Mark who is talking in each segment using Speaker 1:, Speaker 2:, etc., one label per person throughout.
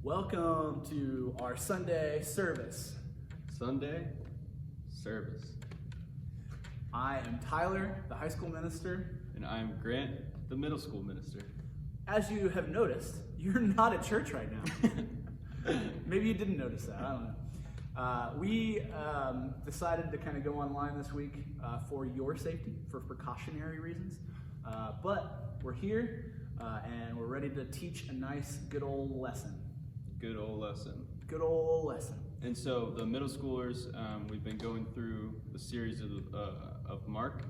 Speaker 1: Welcome to our Sunday service.
Speaker 2: Sunday service.
Speaker 1: I am Tyler, the high school minister.
Speaker 2: And I'm Grant, the middle school minister.
Speaker 1: As you have noticed, you're not at church right now. Maybe you didn't notice that, I don't know. We decided to kind of go online this week for your safety, for precautionary reasons. But we're here and we're ready to teach a nice, good old lesson.
Speaker 2: Good old lesson.
Speaker 1: Good old lesson.
Speaker 2: And so the middle schoolers, we've been going through the series of Mark,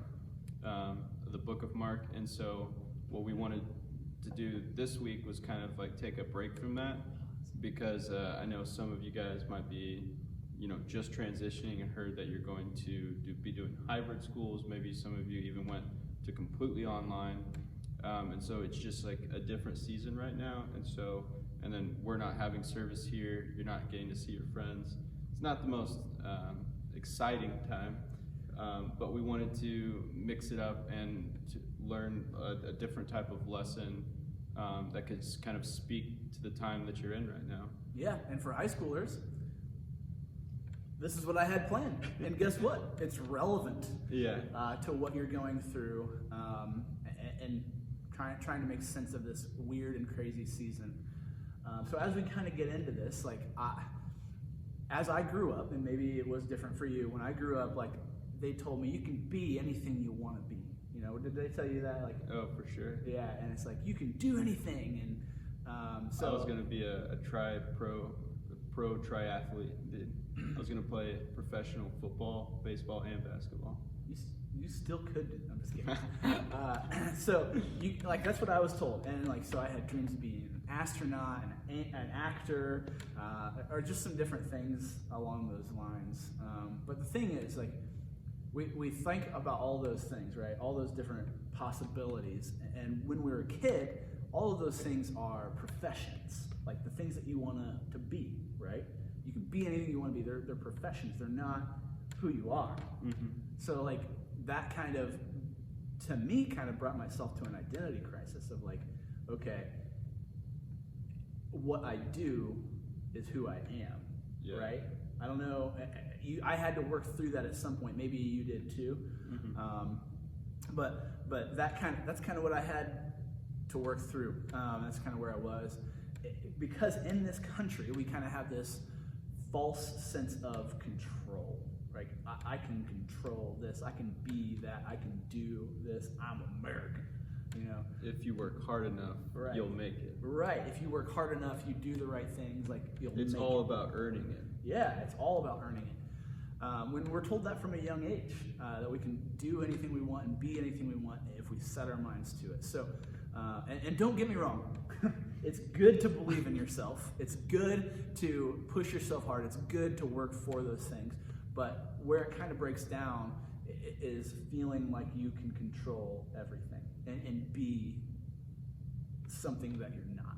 Speaker 2: the book of Mark. And so what we wanted to do this week was kind of like take a break from that, because I know some of you guys might be, just transitioning and heard that you're going to be doing hybrid schools. Maybe some of you even went to completely online. And so it's just like a different season right now. And then we're not having service here. You're not getting to see your friends. It's not the most exciting time, but we wanted to mix it up and to learn a different type of lesson that could kind of speak to the time that you're in right now.
Speaker 1: Yeah, and for high schoolers, this is what I had planned. And guess what? It's relevant to what you're going through and trying to make sense of this weird and crazy season. So as we kind of get into this, as I grew up, and maybe it was different for you, when I grew up, they told me you can be anything you want to be. Did they tell you that?
Speaker 2: Oh, for sure.
Speaker 1: Yeah, and it's like you can do anything, and so
Speaker 2: I was going to be a pro triathlete. I was going to play professional football, baseball, and basketball.
Speaker 1: You still could do. I'm just kidding. So that's what I was told, and so I had dreams of being an astronaut, an actor, or just some different things along those lines. But the thing is, we think about all those things, right? All those different possibilities, and when we were a kid, all of those things are professions, like the things that you want to be, right? You can be anything you want to be. They're professions. They're not who you are. Mm-hmm. So that kind of, to me, kind of brought myself to an identity crisis of okay, what I do is who I am, right? I don't know. I had to work through that at some point. Maybe you did too. Mm-hmm. But that's kind of what I had to work through. That's kind of where I was, because in this country we kind of have this false sense of control. Right? I can control this. I can be that. I can do this. I'm American.
Speaker 2: If you work hard enough,
Speaker 1: right,
Speaker 2: you'll make it.
Speaker 1: Right. If you work hard enough, you do the right things. You'll make it.
Speaker 2: It's all about earning it.
Speaker 1: Yeah, it's all about earning it. When we're told that from a young age, that we can do anything we want and be anything we want if we set our minds to it. So, and don't get me wrong. It's good to believe in yourself. It's good to push yourself hard. It's good to work for those things. But where it kind of breaks down is feeling like you can control everything and be something that you're not,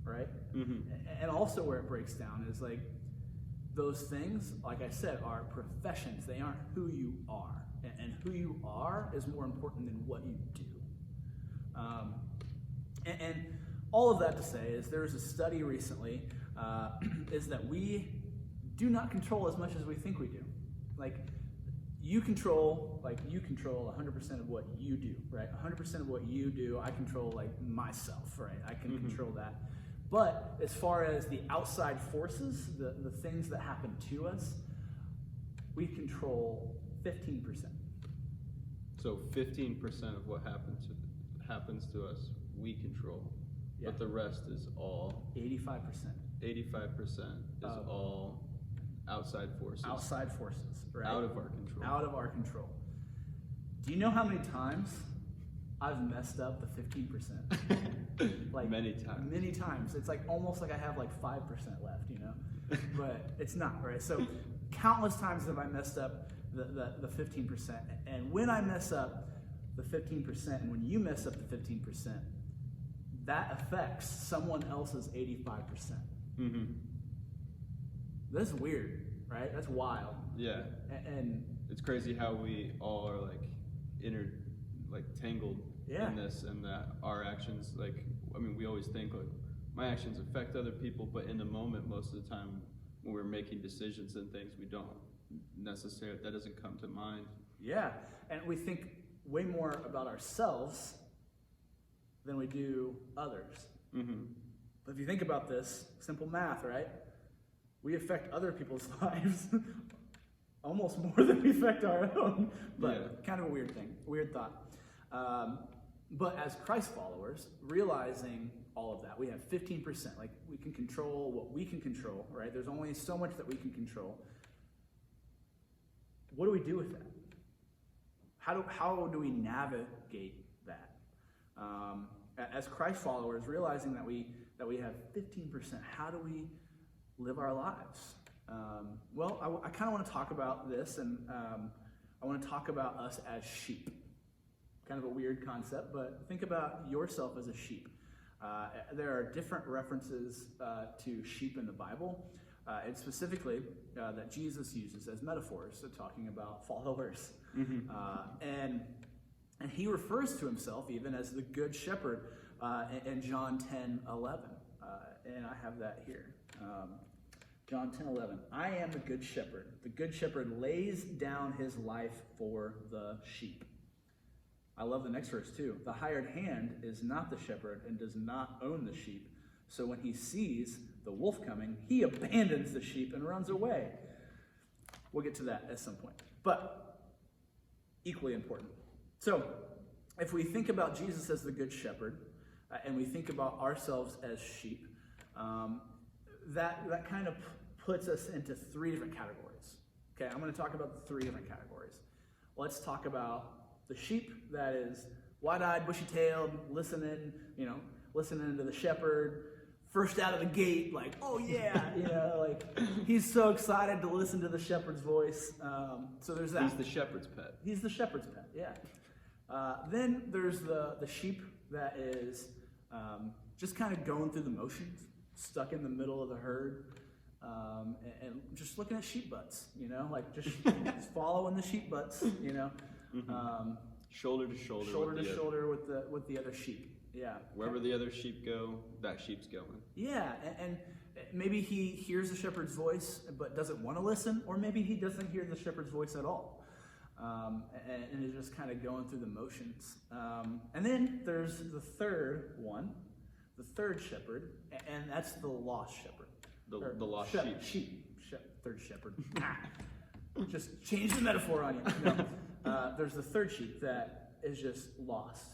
Speaker 1: right? Mm-hmm. And also where it breaks down is those things, like I said, are professions. They aren't who you are. And who you are is more important than what you do. And all of that to say is there was a study recently is that we do not control as much as we think we do. You control 100% of what you do, right? 100% of what you do, I control myself, right? I can mm-hmm. control that. But as far as the outside forces, the things that happen to us, we control 15%.
Speaker 2: So 15% of what happens to us, we control. Yeah. But the rest is all
Speaker 1: 85%.
Speaker 2: 85% is all outside forces.
Speaker 1: Outside forces, right?
Speaker 2: Out of our control.
Speaker 1: Out of our control. Do you know how many times I've messed up the 15%?
Speaker 2: Many times.
Speaker 1: Many times. It's almost like I have 5% left, But it's not, right? So countless times have I messed up the 15%. And when I mess up the 15%, and when you mess up the 15%, that affects someone else's 85%. Mm-hmm. That's weird, right? That's wild.
Speaker 2: Yeah.
Speaker 1: And
Speaker 2: it's crazy how we all are tangled in this, and that our actions, we always think my actions affect other people, but in the moment, most of the time, when we're making decisions and things, we don't necessarily, that doesn't come to mind.
Speaker 1: Yeah, and we think way more about ourselves than we do others.
Speaker 2: Mm-hmm.
Speaker 1: But if you think about this, simple math, right? We affect other people's lives almost more than we affect our own. But kind of a weird thing, weird thought. But as Christ followers, realizing all of that, we have 15%. Like, we can control what we can control, right? There's only so much that we can control. What do we do with that? How do we navigate that? As Christ followers, realizing that we have 15%, how do we live our lives? Well, I kind of want to talk about this, and I want to talk about us as sheep. Kind of a weird concept, but think about yourself as a sheep. There are different references to sheep in the Bible, and specifically that Jesus uses as metaphors, so talking about followers.
Speaker 2: Mm-hmm.
Speaker 1: And he refers to himself even as the good shepherd in John 10:11. And I have that here. John 10:11. I am the good shepherd. The good shepherd lays down his life for the sheep. I love the next verse too. The hired hand is not the shepherd and does not own the sheep. So when he sees the wolf coming, he abandons the sheep and runs away. We'll get to that at some point. But equally important. So if we think about Jesus as the good shepherd, and we think about ourselves as sheep, that kind of puts us into three different categories. Okay, I'm going to talk about the three different categories. Let's talk about the sheep that is wide-eyed, bushy-tailed, listening to the shepherd, first out of the gate, like, oh yeah, like he's so excited to listen to the shepherd's voice. So there's that.
Speaker 2: He's the shepherd's pet.
Speaker 1: He's the shepherd's pet, yeah. Then there's the sheep that is just kind of going through the motions, stuck in the middle of the herd, and just looking at sheep butts, like just following the sheep butts,
Speaker 2: Mm-hmm. Shoulder to shoulder.
Speaker 1: Shoulder to shoulder with the other sheep. Yeah.
Speaker 2: Wherever the other sheep go, that sheep's going.
Speaker 1: Yeah, and maybe he hears the shepherd's voice but doesn't want to listen, or maybe he doesn't hear the shepherd's voice at all, and is just kind of going through the motions. And then there's the third one, the third shepherd, and that's the lost shepherd.
Speaker 2: The lost sheep.
Speaker 1: Third shepherd. Just change the metaphor on you. No. There's the third sheep that is just lost.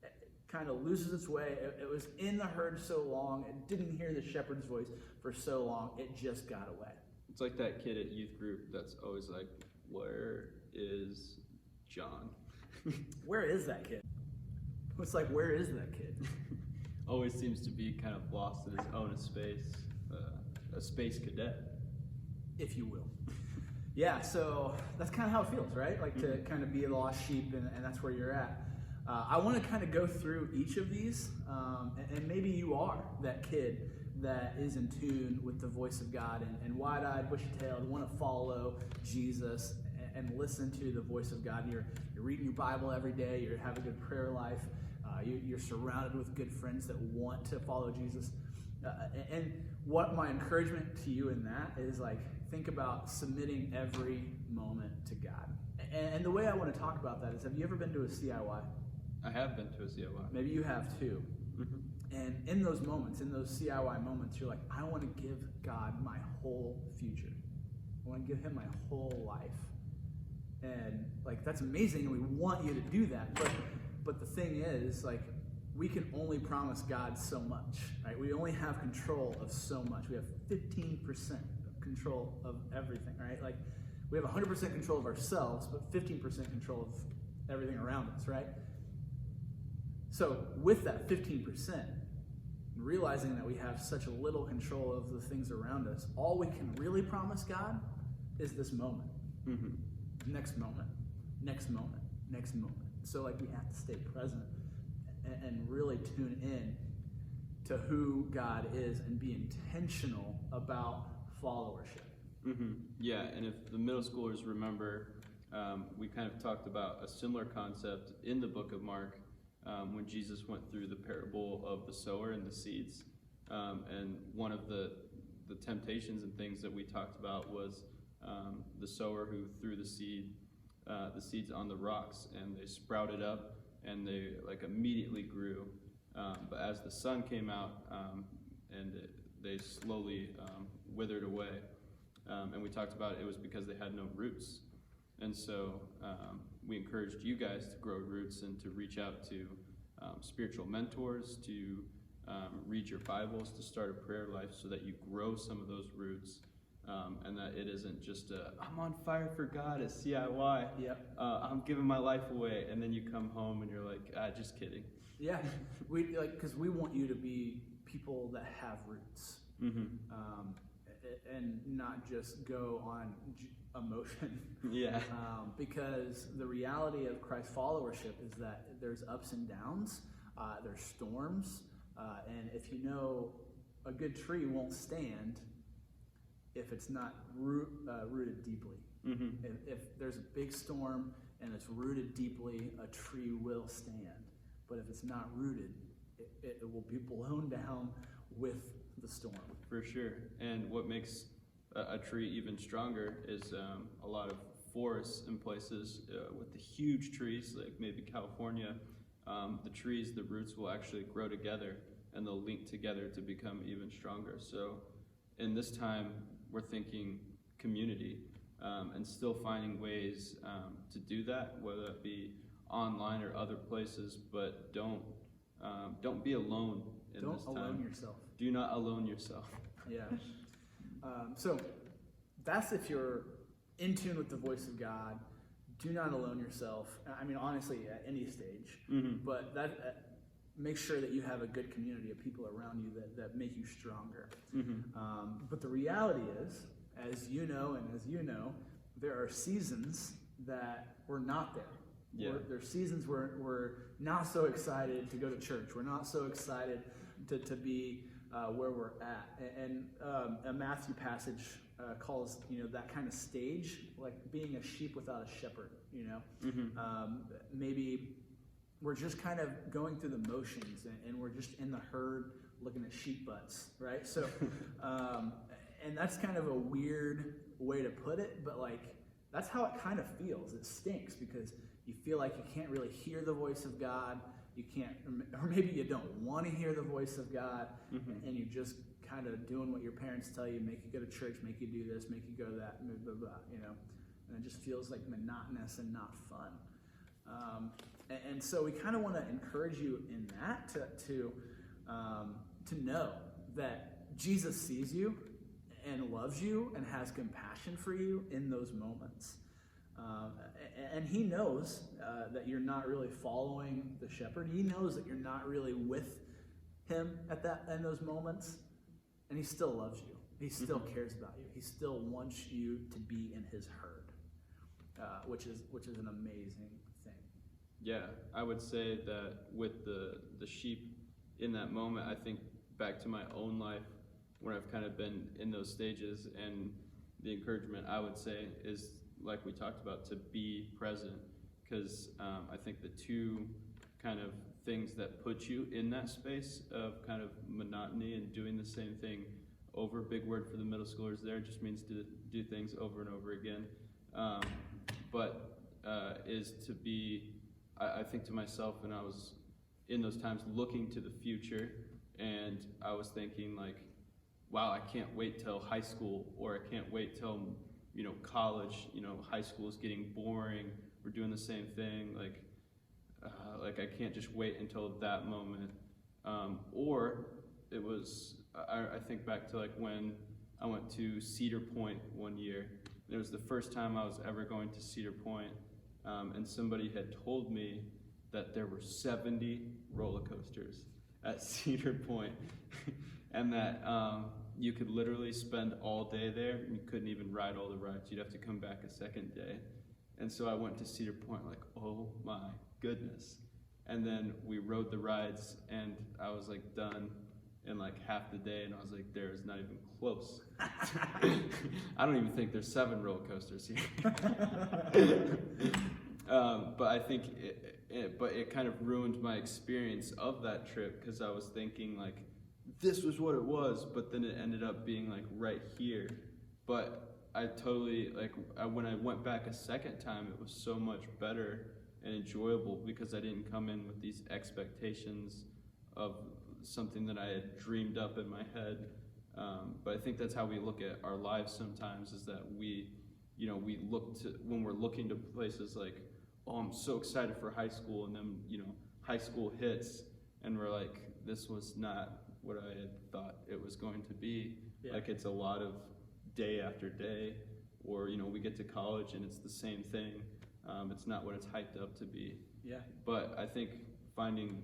Speaker 1: It kind of loses its way. It was in the herd so long. It didn't hear the shepherd's voice for so long. It just got away.
Speaker 2: It's like that kid at youth group that's always like, where is John?
Speaker 1: Where is that kid? It's like, where is that kid?
Speaker 2: Always seems to be kind of lost in his own space. A space cadet,
Speaker 1: if you will. Yeah, so that's kind of how it feels, right? Like to kind of be a lost sheep, and that's where you're at. I want to kind of go through each of these, and maybe you are that kid that is in tune with the voice of God and wide-eyed, bushy-tailed, want to follow Jesus and listen to the voice of God. You're reading your Bible every day. You have a good prayer life. You're surrounded with good friends that want to follow Jesus. And what my encouragement to you in that is, like, think about submitting every moment to God. And the way I want to talk about that is, have you ever been to a CIY?
Speaker 2: I have been to a CIY.
Speaker 1: Maybe you have too. Mm-hmm. And in those moments, in those CIY moments, you're like, I want to give God my whole future. I want to give him my whole life. And like, that's amazing, and we want you to do that. But the thing is, like, we can only promise God so much, right? We only have control of so much. We have 15% control of everything, right? Like, we have 100% control of ourselves, but 15% control of everything around us, right? So with that 15%, realizing that we have such a little control of the things around us, all we can really promise God is this moment.
Speaker 2: Mm-hmm.
Speaker 1: Next moment, next moment, next moment. So like, we have to stay present and really tune in to who God is and be intentional about followership.
Speaker 2: Mm-hmm. Yeah, and if the middle schoolers remember, we kind of talked about a similar concept in the book of Mark when Jesus went through the parable of the sower and the seeds. And one of the temptations and things that we talked about was the sower who threw the seeds on the rocks, and they sprouted up and they like immediately grew. But as the sun came out, they slowly withered away. And we talked about it was because they had no roots. And so we encouraged you guys to grow roots and to reach out to spiritual mentors, to read your Bibles, to start a prayer life so that you grow some of those roots. And that it isn't just I'm on fire for God at CIY.
Speaker 1: Yep.
Speaker 2: I'm giving my life away, and then you come home and you're like, just kidding.
Speaker 1: Yeah, because we want you to be people that have roots, and not just go on emotion.
Speaker 2: Yeah.
Speaker 1: Because the reality of Christ followership is that there's ups and downs, there's storms, and if you know, a good tree won't stand if it's not rooted deeply. If there's a big storm and it's rooted deeply, a tree will stand. But if it's not rooted, it will be blown down with the storm.
Speaker 2: For sure. And what makes a tree even stronger is a lot of forests in places with the huge trees, like maybe California, the roots will actually grow together and they'll link together to become even stronger. So in this time, we're thinking community and still finding ways to do that, whether it be online or other places, but don't be alone in this time.
Speaker 1: Don't alone yourself.
Speaker 2: Do not alone yourself.
Speaker 1: Yeah. So that's if you're in tune with the voice of God. Do not alone yourself. I mean, honestly, at any stage. But that make sure that you have a good community of people around you that make you stronger. But the reality is, as you know, there are seasons that we're not there.
Speaker 2: Yeah.
Speaker 1: There's seasons where we're not so excited to go to church. We're not so excited to be where we're at. And a Matthew passage calls that kind of stage like being a sheep without a shepherd. Maybe we're just kind of going through the motions, and we're just in the herd looking at sheep butts, right? So, and that's kind of a weird way to put it, but like that's how it kind of feels. It stinks because you feel like you can't really hear the voice of God. You can't, or maybe you don't want to hear the voice of God, and you're just kind of doing what your parents tell you, make you go to church, make you do this, make you go to that, blah, blah, blah, and it just feels like monotonous and not fun. And so we kind of want to encourage you in that to know that Jesus sees you and loves you and has compassion for you in those moments. And he knows that you're not really following the shepherd. He knows that you're not really with him in those moments, and he still loves you. He still cares about you. He still wants you to be in his herd, which is an amazing thing.
Speaker 2: Yeah, I would say that with the sheep in that moment, I think back to my own life when I've kind of been in those stages, and the encouragement I would say is, like we talked about, to be present, because I think the two kind of things that put you in that space of kind of monotony and doing the same thing over, big word for the middle schoolers there, just means to do things over and over again, but is to be, I think to myself when I was in those times looking to the future, and I was thinking like, wow, I can't wait till high school, or I can't wait till college. High school is getting boring. We're doing the same thing. Like I can't just wait until that moment. Or it was, I think back to like when I went to Cedar Point one year. It was the first time I was ever going to Cedar Point, and somebody had told me that there were 70 roller coasters at Cedar Point, and that you could literally spend all day there, and you couldn't even ride all the rides. You'd have to come back a second day. And so I went to Cedar Point like, oh my goodness. And then we rode the rides, and I was like done in like half the day, and I was like, there's not even close. I don't even think there's 7 roller coasters here. But I think it kind of ruined my experience of that trip, because I was thinking like, this was what it was, but then it ended up being like right here. But I totally, when I went back a second time, it was so much better and enjoyable because I didn't come in with these expectations of something that I had dreamed up in my head. But I think that's how we look at our lives sometimes, is that we look to, when we're looking to places like, oh, I'm so excited for high school, and then, high school hits, and we're like, this was not what I had thought it was going to be. Yeah. Like, it's a lot of day after day, or, we get to college and it's the same thing. It's not what it's hyped up to be. Yeah. But I think finding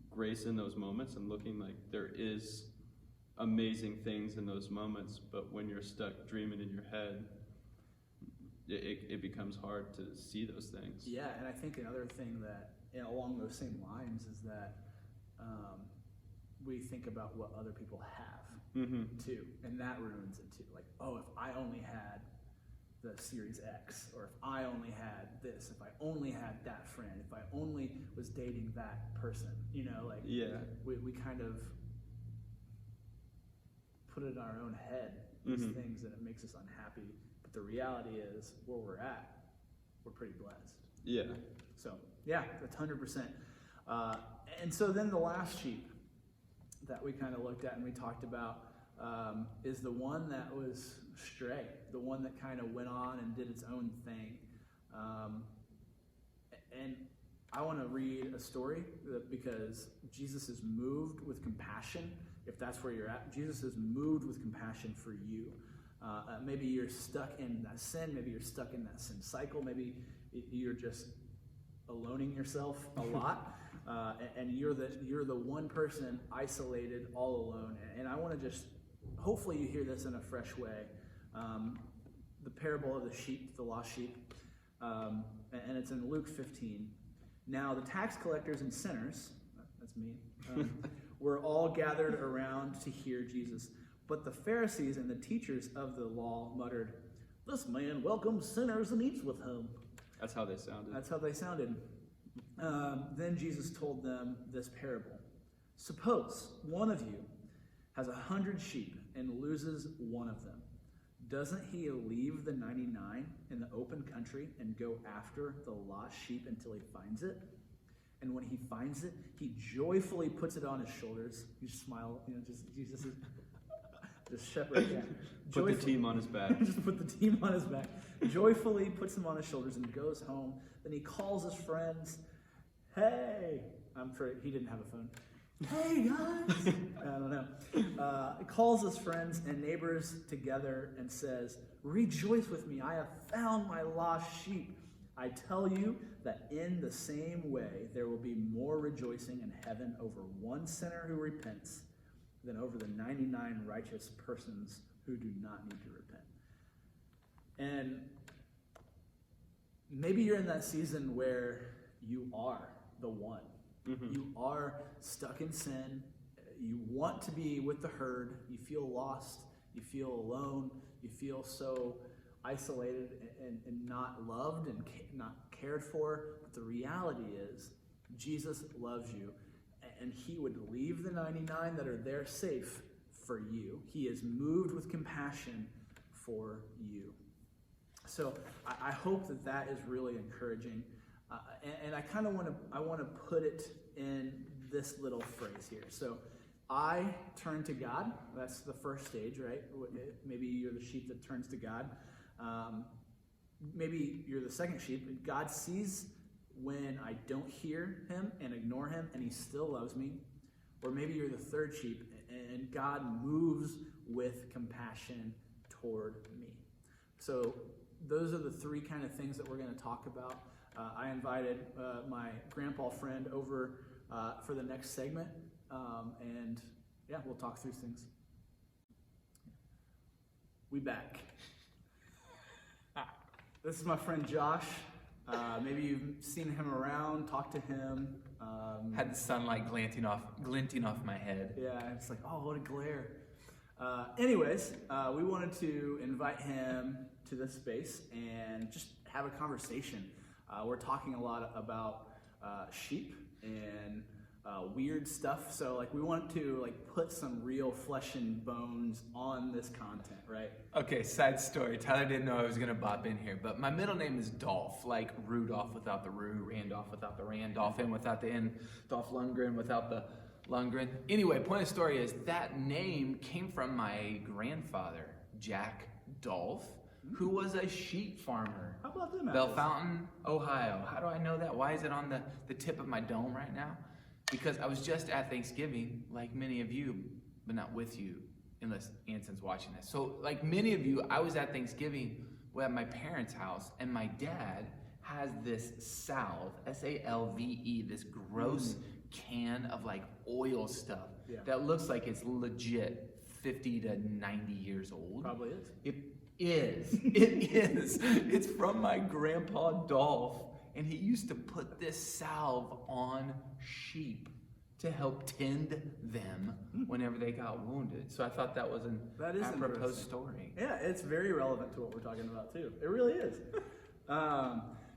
Speaker 2: grace in those moments and looking like there is amazing things in those moments, but when you're stuck dreaming in your head, it becomes hard to see those things.
Speaker 1: Yeah, and I think another thing that, along those same lines, is that we think about what other people have, too, and that ruins it too. Like, oh, if I only had the Series X, or if I only had this, if I only had that friend, if I only was dating that person, yeah, we kind of put it in our own head, these things, and it makes us unhappy. But the reality is, where we're at, we're pretty blessed.
Speaker 2: Yeah.
Speaker 1: So, yeah, that's 100%. And so then the last sheep that we kind of looked at and we talked about is the one that was stray, the one that kind of went on and did its own thing. And I want to read a story because Jesus is moved with compassion. If that's where you're at, Jesus is moved with compassion for you. Maybe you're stuck in that sin. Maybe you're stuck in that sin cycle. Maybe you're just aloning yourself a lot, and you're the one person isolated, all alone. And I want to just, hopefully you hear this in a fresh way. The parable of the sheep, the lost sheep, and it's in Luke 15. Now the tax collectors and sinners, that's me, were all gathered around to hear Jesus. But the Pharisees and the teachers of the law muttered, "This man welcomes sinners and eats with them."
Speaker 2: That's how they sounded.
Speaker 1: That's how they sounded. Then Jesus told them this parable. Suppose one of you has 100 sheep and loses one of them. Doesn't he leave the 99 in the open country and go after the lost sheep until he finds it? And when he finds it, he joyfully puts it on his shoulders. You smile, Jesus is this shepherd. Yeah.
Speaker 2: Put the team on his back.
Speaker 1: Just put the team on his back. Joyfully puts them on his shoulders and goes home. Then he calls his friends. Hey, he didn't have a phone. Hey guys, I don't know. He calls his friends and neighbors together and says, "Rejoice with me, I have found my lost sheep. I tell you that in the same way there will be more rejoicing in heaven over one sinner who repents than over the 99 righteous persons who do not need to repent." And maybe you're in that season where you are the one. You are stuck in sin. You want to be with the herd. You feel lost. You feel alone. You feel so isolated and not loved and not cared for. But the reality is, Jesus loves you, and he would leave the 99 that are there safe for you. He is moved with compassion for you. So I hope that is really encouraging. And I kind of want to put it in this little phrase here. So I turn to God. That's the first stage, right? Maybe you're the sheep that turns to God. Maybe you're the second sheep. God sees when I don't hear him and ignore him, and he still loves me. Or maybe you're the third sheep, and God moves with compassion toward me. So those are the three kind of things that we're going to talk about. I invited my grandpa friend over for the next segment, and yeah, we'll talk through things. We back. This is my friend Josh. Maybe you've seen him around, talked to him.
Speaker 3: Had the sunlight glinting off my head.
Speaker 1: Yeah, it's like, oh, what a glare. Anyways, we wanted to invite him to this space and just have a conversation. We're talking a lot about sheep and weird stuff. So like we want to like put some real flesh and bones on this content, right?
Speaker 3: Okay, side story. Tyler didn't know I was gonna bop in here, but my middle name is Dolph, like Rudolph without the Rue, Randolph without the Rand, Dolphin without the N, Dolph Lundgren without the Lundgren. Anyway, point of the story is that name came from my grandfather, Jack Dolph, who was a sheep farmer.
Speaker 1: How about them
Speaker 3: Bell
Speaker 1: apples?
Speaker 3: Fountain, Ohio. How do I know that? Why is it on the tip of my dome right now? Because I was just at Thanksgiving, like many of you, but not with you, unless Anson's watching this. So like many of you, I was at Thanksgiving at my parents' house, and my dad has this salve, S-A-L-V-E, this gross can of like oil stuff that looks like it's legit 50 to 90 years old.
Speaker 1: Probably is.
Speaker 3: It is. It is. It's from my grandpa Dolph, and he used to put this salve on sheep to help tend them whenever they got wounded. So I thought that was an apropos
Speaker 1: interesting
Speaker 3: story.
Speaker 1: Yeah, it's very relevant to what we're talking about too. It really is.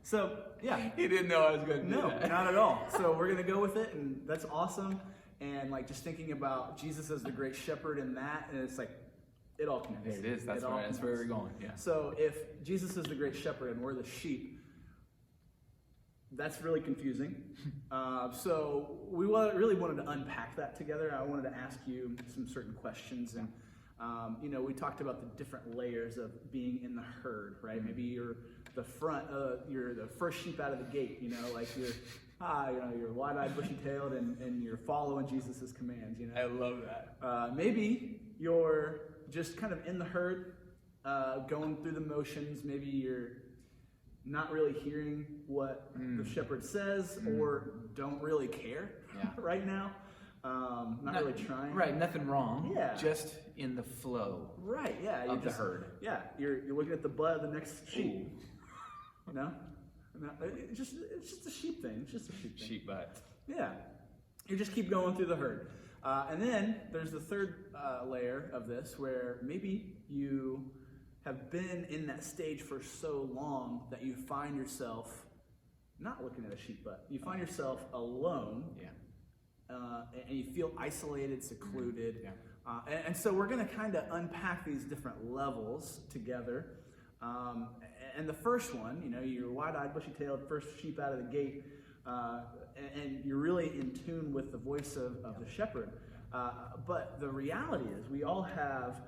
Speaker 1: So yeah,
Speaker 3: He didn't know I was going to do
Speaker 1: no,
Speaker 3: that.
Speaker 1: not at all. So we're gonna go with it, and that's awesome. And like just thinking about Jesus as the great shepherd in that, and it's like it all connects.
Speaker 3: There it is. That's
Speaker 1: It all
Speaker 3: right. That's where we're
Speaker 1: connects.
Speaker 3: going. Yeah.
Speaker 1: So if Jesus is the great shepherd and we're the sheep, that's really confusing. So we really wanted to unpack that together. I wanted to ask you some certain questions, and we talked about the different layers of being in the herd, right? Maybe you're the you're the first sheep out of the gate. Like you're wide-eyed, bushy-tailed, and you're following Jesus's commands.
Speaker 3: I love that.
Speaker 1: Maybe you're just kind of in the herd, going through the motions. Maybe you're not really hearing what the shepherd says, or don't really care right now. Not really trying.
Speaker 3: Right, nothing wrong.
Speaker 1: Yeah.
Speaker 3: Just in the flow.
Speaker 1: Right, yeah.
Speaker 3: Of the herd.
Speaker 1: Yeah, you're looking at the butt of the next sheep. No? It's just a sheep thing. It's just a sheep thing.
Speaker 3: Sheep butt.
Speaker 1: Yeah. You just keep going through the herd. And then there's the third layer of this where maybe you have been in that stage for so long that you find yourself not looking at a sheep butt. You find yourself alone.
Speaker 3: Yeah.
Speaker 1: And you feel isolated, secluded.
Speaker 3: Yeah.
Speaker 1: And so we're going to kind of unpack these different levels together. And the first one, you're wide-eyed, bushy-tailed, first sheep out of the gate, and you're really in tune with the voice of the shepherd. But the reality is we all have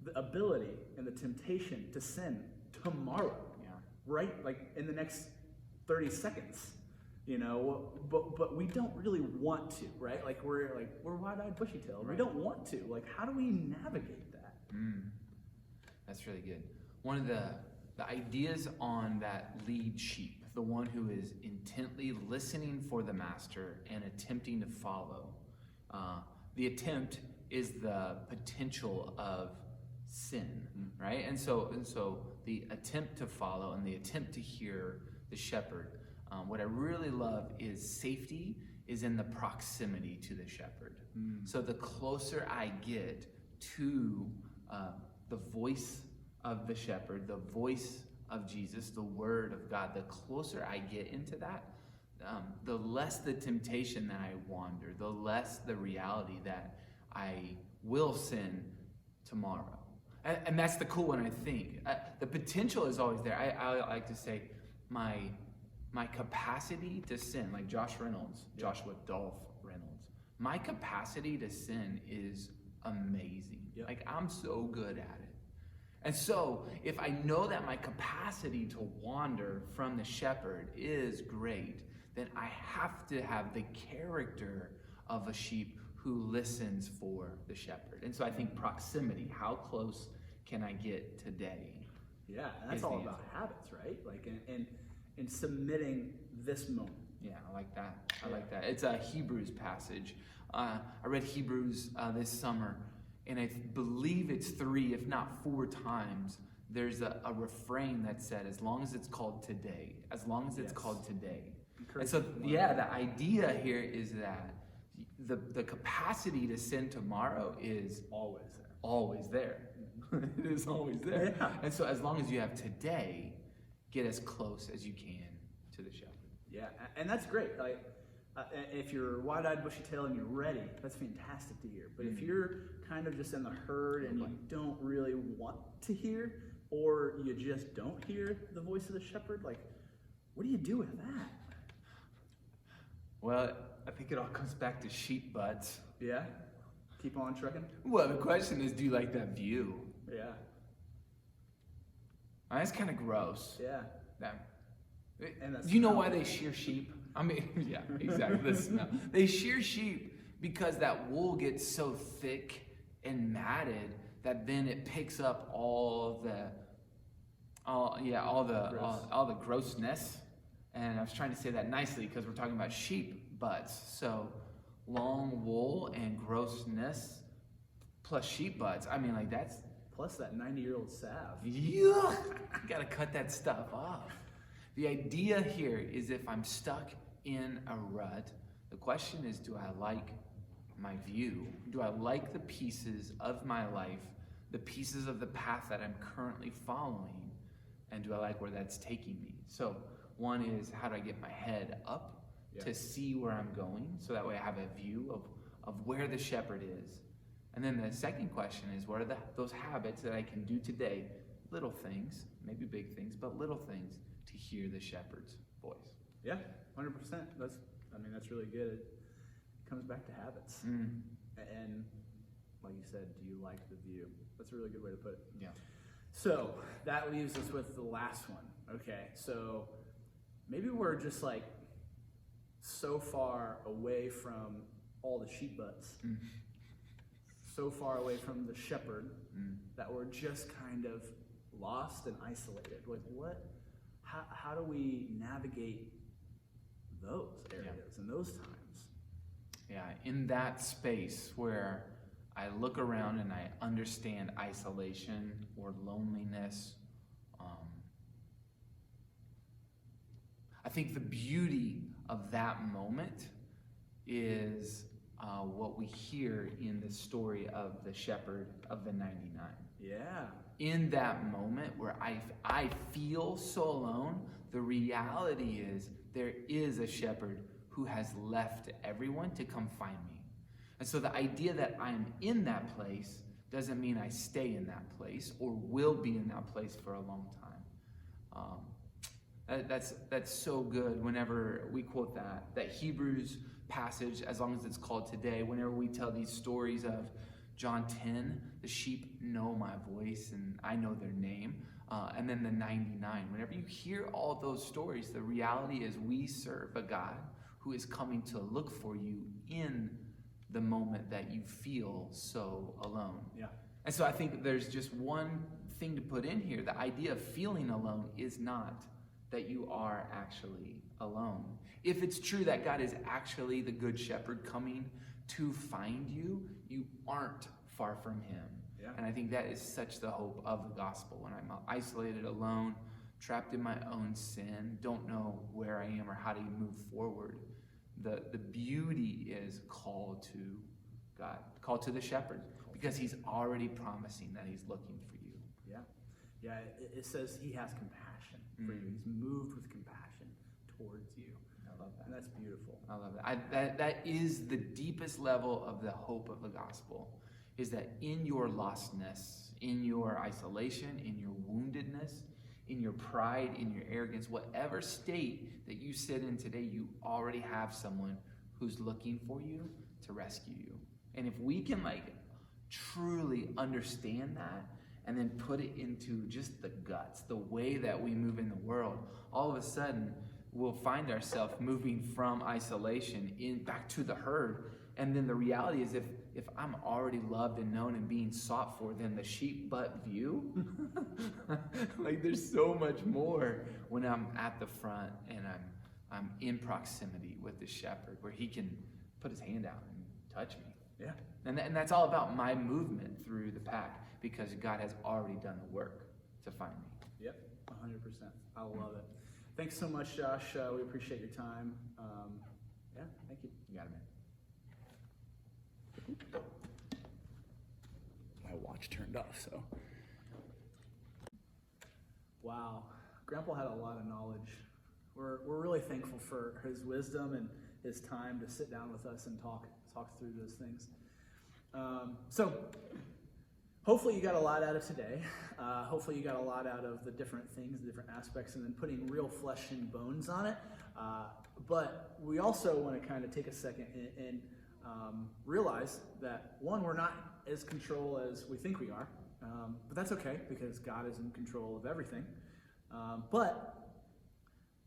Speaker 1: the ability and the temptation to sin tomorrow, right? Like in the next 30 seconds. But we don't really want to, right? Like we're wide-eyed, bushy-tailed. Right. We don't want to. Like, how do we navigate that?
Speaker 3: That's really good. One of the ideas on that lead sheep, the one who is intently listening for the master and attempting to follow. The attempt is the potential of sin, right? And so the attempt to follow and the attempt to hear the shepherd. What I really love is safety is in the proximity to the shepherd. So the closer I get to the voice of the shepherd, the voice of Jesus, the word of God, the closer I get into that, the less the temptation that I wander, the less the reality that I will sin tomorrow. And that's the cool one, I think. The potential is always there. I like to say my capacity to sin, like Joshua Dolph Reynolds, my capacity to sin is amazing. Yep. Like I'm so good at it. And so if I know that my capacity to wander from the shepherd is great, then I have to have the character of a sheep who listens for the shepherd. And so I think proximity, how close can I get today?
Speaker 1: Yeah, and that's all about habits, right? Like, and submitting this moment.
Speaker 3: Yeah, I like that. I like that. It's a Hebrews passage. I read Hebrews this summer, and I believe it's 3, if not 4 times, there's a refrain that said, as long as it's called today, as long as it's called today. And so, the idea here is that the capacity to sin tomorrow is
Speaker 1: always there.
Speaker 3: Always there. It is always there.
Speaker 1: Yeah.
Speaker 3: And so as long as you have today, get as close as you can to the shepherd.
Speaker 1: Yeah, and that's great. Like, If you're wide-eyed, bushy-tailed, and you're ready, that's fantastic to hear. But if you're kind of just in the herd and you don't really want to hear, or you just don't hear the voice of the shepherd, like, what do you do with that?
Speaker 3: Well, I think it all comes back to sheep butts.
Speaker 1: Yeah? Keep on trucking?
Speaker 3: Well, the question is, do you like that view?
Speaker 1: Yeah.
Speaker 3: That's kind of gross.
Speaker 1: Yeah.
Speaker 3: Do you know why they shear sheep? I mean, yeah, exactly. The smell. They shear sheep because that wool gets so thick and matted that then it picks up all the grossness. And I was trying to say that nicely because we're talking about sheep butts. So long wool and grossness plus sheep butts. I mean, like that's
Speaker 1: plus that 90-year-old salve.
Speaker 3: Yeah, you gotta cut that stuff off. The idea here is if I'm stuck in a rut, the question is, do I like my view? Do I like the pieces of my life, the pieces of the path that I'm currently following, and do I like where that's taking me? So one is, how do I get my head up to see where I'm going, so that way I have a view of where the shepherd is? And then the second question is, what are those habits that I can do today, little things, maybe big things, but little things, to hear the shepherd's voice?
Speaker 1: Yeah, 100%. That's really good. It comes back to habits. And like you said, do you like the view? That's a really good way to put it.
Speaker 3: Yeah.
Speaker 1: So that leaves us with the last one. Okay, so maybe we're just like so far away from all the sheep butts, so far away from the shepherd, that we're just kind of lost and isolated. Like how do we navigate those areas and those times?
Speaker 3: Yeah, in that space where I look around and I understand isolation or loneliness, I think the beauty of that moment is what we hear in the story of the shepherd of the 99.
Speaker 1: Yeah.
Speaker 3: In that moment where I feel so alone, the reality is there is a shepherd who has left everyone to come find me. And so the idea that I'm in that place doesn't mean I stay in that place or will be in that place for a long time. That's so good whenever we quote that Hebrews passage, as long as it's called today, whenever we tell these stories of John 10, the sheep know my voice and I know their name. And then the 99. Whenever you hear all those stories, the reality is we serve a God who is coming to look for you in the moment that you feel so alone.
Speaker 1: Yeah.
Speaker 3: And so I think there's just one thing to put in here. The idea of feeling alone is not that you are actually alone. If it's true that God is actually the good shepherd coming to find you, you aren't far from him.
Speaker 1: Yeah.
Speaker 3: And I think that is such the hope of the gospel. When I'm isolated, alone, trapped in my own sin, don't know where I am or how to move forward, the beauty is called to God, called to the shepherd, because he's already promising that he's looking for you.
Speaker 1: Yeah. Yeah, it says he has compassion for you. He's moved with compassion towards you.
Speaker 3: I love that.
Speaker 1: And that's beautiful.
Speaker 3: I love that. That is the deepest level of the hope of the gospel, is that in your lostness, in your isolation, in your woundedness, in your pride, in your arrogance, whatever state that you sit in today, you already have someone who's looking for you to rescue you. And if we can truly understand that and then put it into just the guts, the way that we move in the world, all of a sudden we'll find ourselves moving from isolation back to the herd. And then the reality is, if I'm already loved and known and being sought for, then the sheep butt view, there's so much more when I'm at the front and I'm in proximity with the shepherd, where he can put his hand out and touch me.
Speaker 1: Yeah.
Speaker 3: And that's all about my movement through the pack, because God has already done the work to find me.
Speaker 1: Yep, 100%. I love it. Thanks so much, Josh. We appreciate your time. Yeah, thank you.
Speaker 3: You got it, man.
Speaker 1: My watch turned off, so. Wow, Grandpa had a lot of knowledge. We're really thankful for his wisdom and his time to sit down with us and talk through those things. So hopefully you got a lot out of today. Hopefully you got a lot out of the different things, the different aspects, and then putting real flesh and bones on it. But we also want to kind of take a second and realize that, one, we're not as control as we think we are. But that's okay, because God is in control of everything. But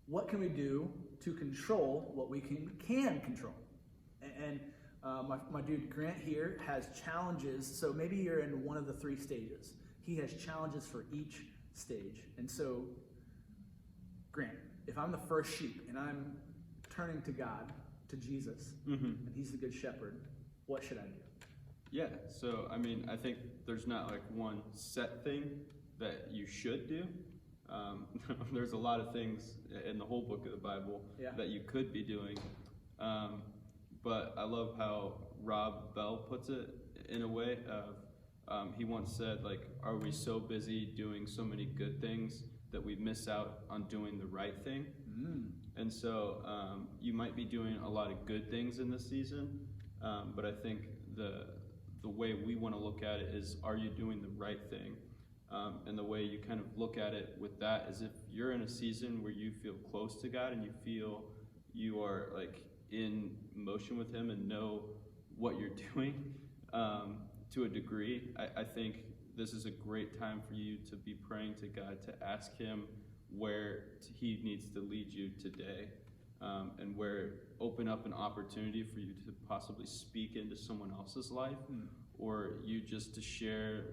Speaker 1: what can we do to control what we can control? And my dude Grant here has challenges. So maybe you're in one of the 3 stages. He has challenges for each stage. And so, Grant, if I'm the first sheep and I'm turning to God, to Jesus, and he's the good shepherd, what should I do?
Speaker 2: Yeah, so I mean, I think there's not like one set thing that you should do. There's a lot of things in the whole book of the Bible that you could be doing. But I love how Rob Bell puts it in a way of, he once said, like, are we so busy doing so many good things that we miss out on doing the right thing? And so you might be doing a lot of good things in this season, but I think the way we want to look at it is, are you doing the right thing? And the way you kind of look at it with that is, if you're in a season where you feel close to God and you feel you are like in motion with him and know what you're doing to a degree, I think this is a great time for you to be praying to God, to ask him where he needs to lead you today, and where open up an opportunity for you to possibly speak into someone else's life, or you just to share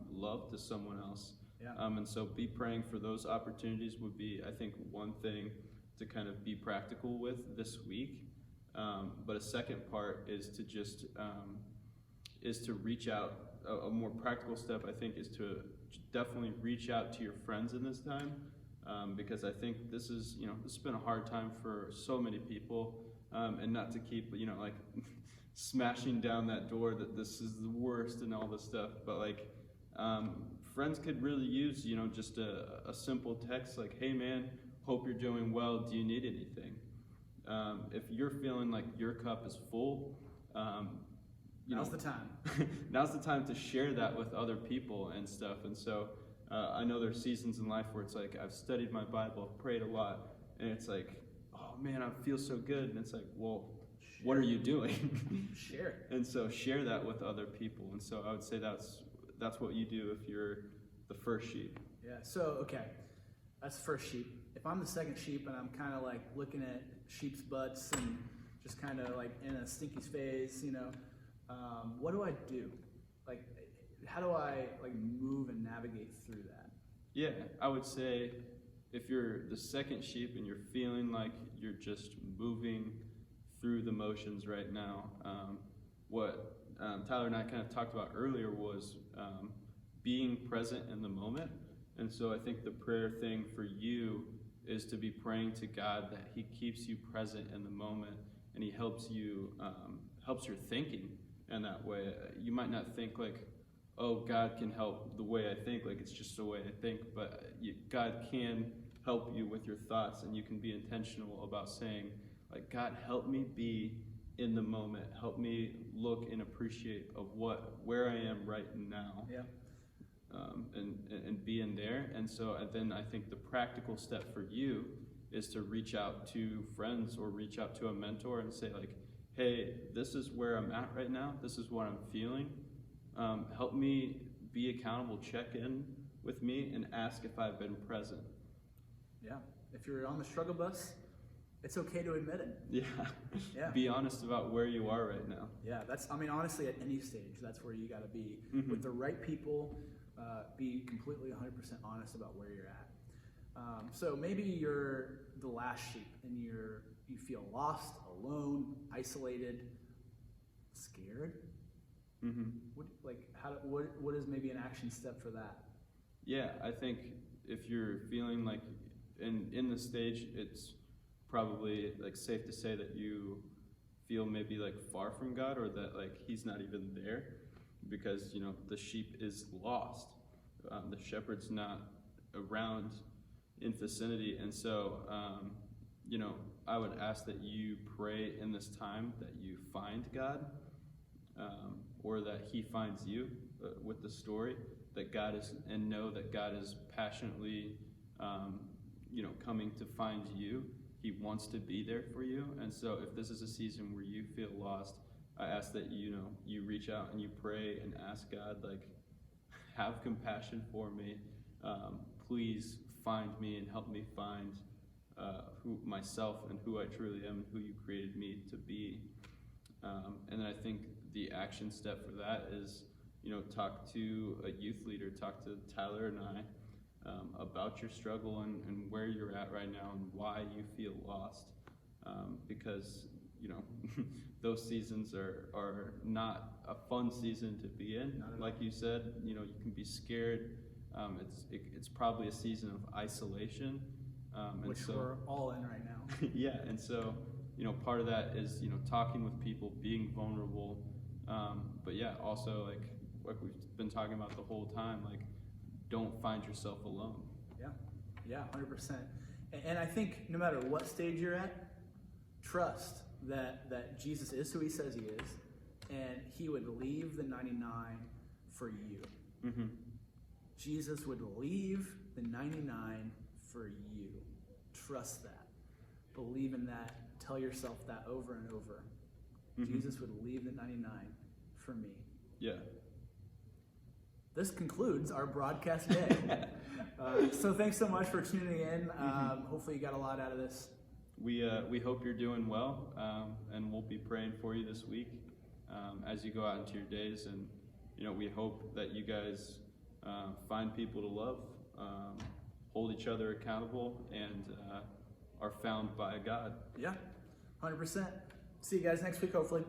Speaker 2: love to someone else. And so be praying for those opportunities would be, I think, one thing to kind of be practical with this week. But a second part is to just is to reach out. A more practical step, I think, is to definitely reach out to your friends in this time, because I think this has been a hard time for so many people, and not to keep like smashing down that door that this is the worst and all this stuff, but like friends could really use just a simple text like, hey man, hope you're doing well, do you need anything? If you're feeling like your cup is full,
Speaker 1: now's the time.
Speaker 2: Now's the time to share that with other people and stuff. And so I know there's seasons in life where it's like, I've studied my Bible, I've prayed a lot, and it's like, oh man, I feel so good. And it's like, well, what are you doing?
Speaker 1: Share.
Speaker 2: And so share that with other people. And so I would say that's what you do if you're the first sheep.
Speaker 1: Yeah, so, okay, that's the first sheep. If I'm the second sheep and I'm kind of like looking at sheep's butts and just kind of like in a stinky phase, what do I do? Like, how do I like move and navigate through that?
Speaker 2: Yeah, I would say if you're the second sheep and you're feeling like you're just moving through the motions right now, what Tyler and I kind of talked about earlier was being present in the moment. And so I think the prayer thing for you is to be praying to God that he keeps you present in the moment, and he helps you, helps your thinking in that way. You might not think like, oh, God can help the way I think, like it's just the way I think, but God can help you with your thoughts, and you can be intentional about saying, like, God, help me be in the moment. Help me look and appreciate of where I am right now.
Speaker 1: Yeah.
Speaker 2: And be in there. And so then I think the practical step for you is to reach out to friends or reach out to a mentor and say like, hey, this is where I'm at right now. This is what I'm feeling. Help me be accountable. Check in with me and ask if I've been present.
Speaker 1: Yeah. If you're on the struggle bus, it's okay to admit it.
Speaker 2: Yeah. Be honest about where you are right now.
Speaker 1: Yeah. Honestly, at any stage, that's where you got to be with the right people. Be completely 100% honest about where you're at. So maybe you're the last sheep and you feel lost, alone, isolated, scared. What is maybe an action step for that?
Speaker 2: Yeah, I think if you're feeling like in the stage, it's probably like safe to say that you feel maybe like far from God, or that like he's not even there, because the sheep is lost. The shepherd's not around in vicinity, and so I would ask that you pray in this time that you find God, or that He finds you with the story, that God is, and know that God is passionately, coming to find you. He wants to be there for you. And so if this is a season where you feel lost, I ask that, you reach out and you pray and ask God, like, have compassion for me. Please find me and help me find myself and who I truly am and who you created me to be. And then I think the action step for that is, talk to a youth leader, talk to Tyler and I about your struggle and where you're at right now and why you feel lost. Because, those seasons are not a fun season to be in. Like you said, you can be scared. It's probably a season of isolation.
Speaker 1: Which we're all in right now.
Speaker 2: Yeah, and so, part of that is, talking with people, being vulnerable. But yeah, also like we've been talking about the whole time, like, don't find yourself alone.
Speaker 1: Yeah, 100%. And I think no matter what stage you're at, trust that Jesus is who He says He is, and He would leave the 99 for you.
Speaker 2: Mm-hmm.
Speaker 1: Jesus would leave the 99 for you. Trust that. Believe in that. Tell yourself that over and over. Mm-hmm. Jesus would leave the 99 for me.
Speaker 2: Yeah.
Speaker 1: This concludes our broadcast day. So thanks so much for tuning in. Hopefully you got a lot out of this.
Speaker 2: We hope you're doing well, and we'll be praying for you this week as you go out into your days. And we hope that you guys find people to love, hold each other accountable, and are found by God.
Speaker 1: Yeah, 100%. See you guys next week, hopefully.